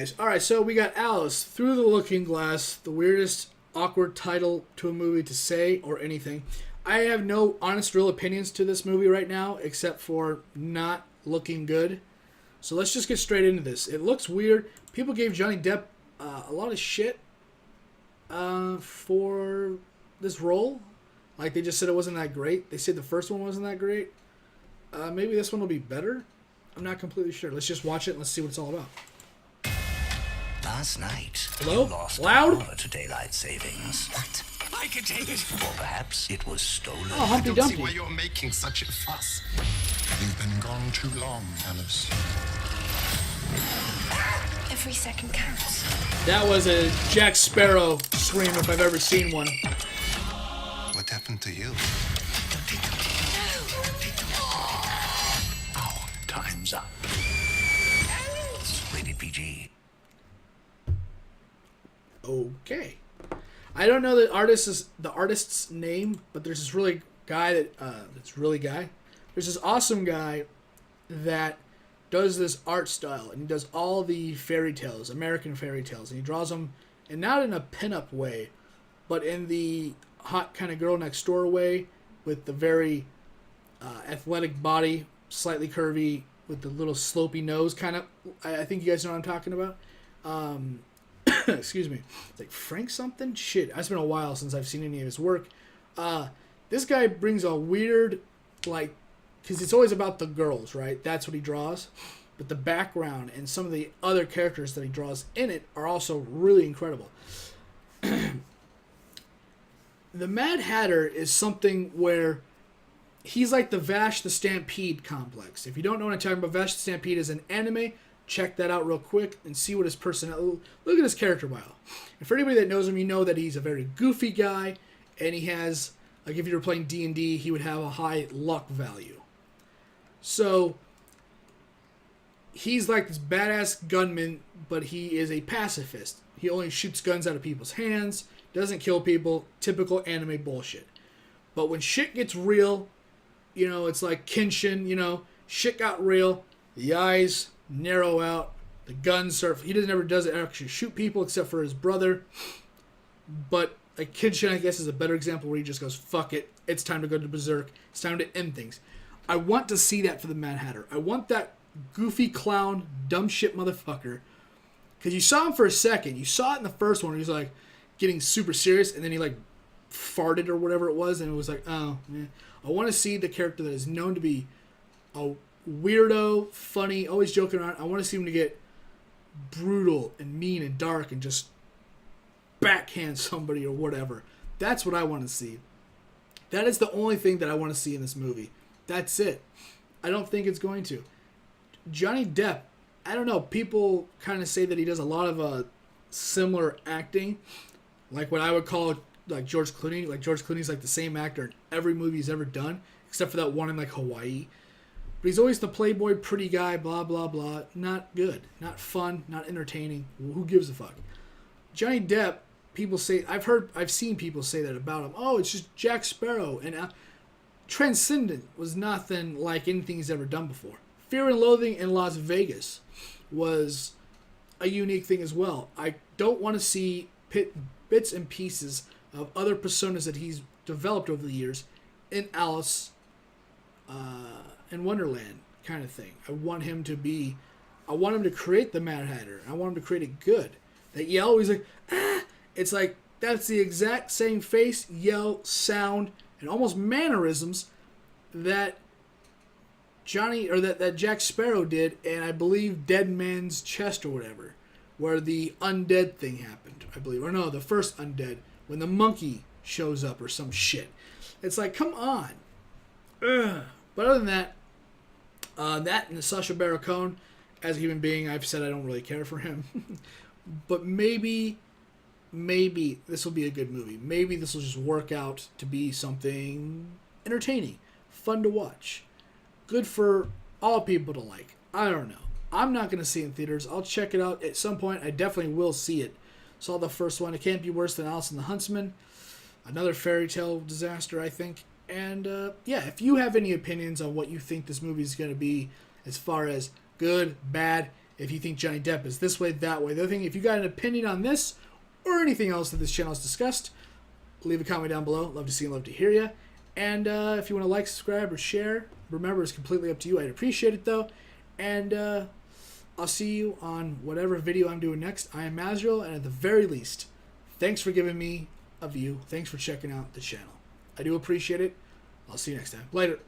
Nice. All right, so we got Alice, Through the Looking Glass, the weirdest, awkward title to a movie to say or anything. I have no honest, real opinions to this movie right now, except for not looking good. So let's just get straight into this. It looks weird. People gave Johnny Depp a lot of shit for this role. Like, they just said it wasn't that great. They said the first one wasn't that great. Maybe this one will be better. I'm not completely sure. Let's just watch it and let's see what it's all about. Last night, Hello? you lost Loud? power to daylight savings. What? I can take it. Or perhaps it was stolen. Oh, Humpty I don't see Dumpty. why you're making such a fuss. You've been gone too long, Alice. Every second counts. That was a Jack Sparrow scream if I've ever seen one. What happened to you? Oh, time's up. Rated PG. Okay. I don't know the artist's name, but there's this really guy There's this awesome guy that does this art style, and he does all the fairy tales, American fairy tales, and he draws them, and not in a pinup way, but in the hot kind of girl next door way, with the very athletic body, slightly curvy, with the little slopey nose, kind of. I think you guys know what I'm talking about. Excuse me. It's like Frank something? Shit, it's been a while since I've seen any of his work. This guy brings a weird, like, because it's always about the girls, right? That's what he draws. But the background and some of the other characters that he draws in it are also really incredible. The Mad Hatter is something where he's like the Vash the Stampede complex. If you don't know what I'm talking about, Vash the Stampede is an anime. Check that out real quick and see what his personality... Look at his character bio. And for anybody that knows him, you know that he's a very goofy guy, and he has... Like, if you were playing D&D, he would have a high luck value. So, he's like this badass gunman, but he is a pacifist. He only shoots guns out of people's hands, doesn't kill people, typical anime bullshit. But when shit gets real, you know, it's like Kenshin, you know, shit got real, the eyes narrow out, the guns are... He never does it actually shoot people except for his brother. But like Kenshin, I guess, is a better example where he just goes, fuck it, it's time to go to Berserk, it's time to end things. I want to see that for the Mad Hatter. I want that goofy clown, dumb shit motherfucker. Because you saw him for a second. You saw it in the first one where he was like getting super serious, and then he like farted or whatever it was, and it was like, oh, man. I want to see the character that is known to be a weirdo, funny, always joking around. I want to see him to get brutal and mean and dark and just backhand somebody or whatever. That's what I want to see. That is the only thing that I want to see in this movie. That's it. I don't think it's going to. Johnny Depp, I don't know. People kind of say that he does a lot of similar acting, like what I would call like George Clooney. Like George Clooney's like the same actor in every movie he's ever done, except for that one in like Hawaii. But he's always the playboy, pretty guy, blah, blah, blah. Not good. Not fun. Not entertaining. Who gives a fuck? Johnny Depp, people say... I've seen people say that about him. Oh, it's just Jack Sparrow. And Transcendent was nothing like anything he's ever done before. Fear and Loathing in Las Vegas was a unique thing as well. I don't want to see bits and pieces of other personas that he's developed over the years in Alice in Wonderland kind of thing. I want him to create the Mad Hatter. I want him to create it good. That yell, he's like, ah! It's like, that's the exact same face, yell, sound, and almost mannerisms that that Jack Sparrow did, and I believe Dead Man's Chest or whatever, where the undead thing happened, I believe. Or no, the first undead, when the monkey shows up or some shit. It's like, come on. Ugh. But other than that, that and Sacha Baron Cohen, as a human being, I've said I don't really care for him. But maybe this will be a good movie. Maybe this will just work out to be something entertaining, fun to watch, good for all people to like. I don't know. I'm not going to see it in theaters. I'll check it out at some point. I definitely will see it. Saw the first one. It can't be worse than Alice and the Huntsman. Another fairy tale disaster, I think. And, yeah, if you have any opinions on what you think this movie is going to be as far as good, bad, If you think Johnny Depp is this way, that way, the other thing, if you got an opinion on this or anything else that this channel has discussed, leave a comment down below. Love to see and love to hear you. And if you want to like, subscribe, or share, remember, it's completely up to you. I'd appreciate it, though. And I'll see you on whatever video I'm doing next. I am Mazriel, and at the very least, thanks for giving me a view. Thanks for checking out the channel. I do appreciate it. I'll see you next time. Later.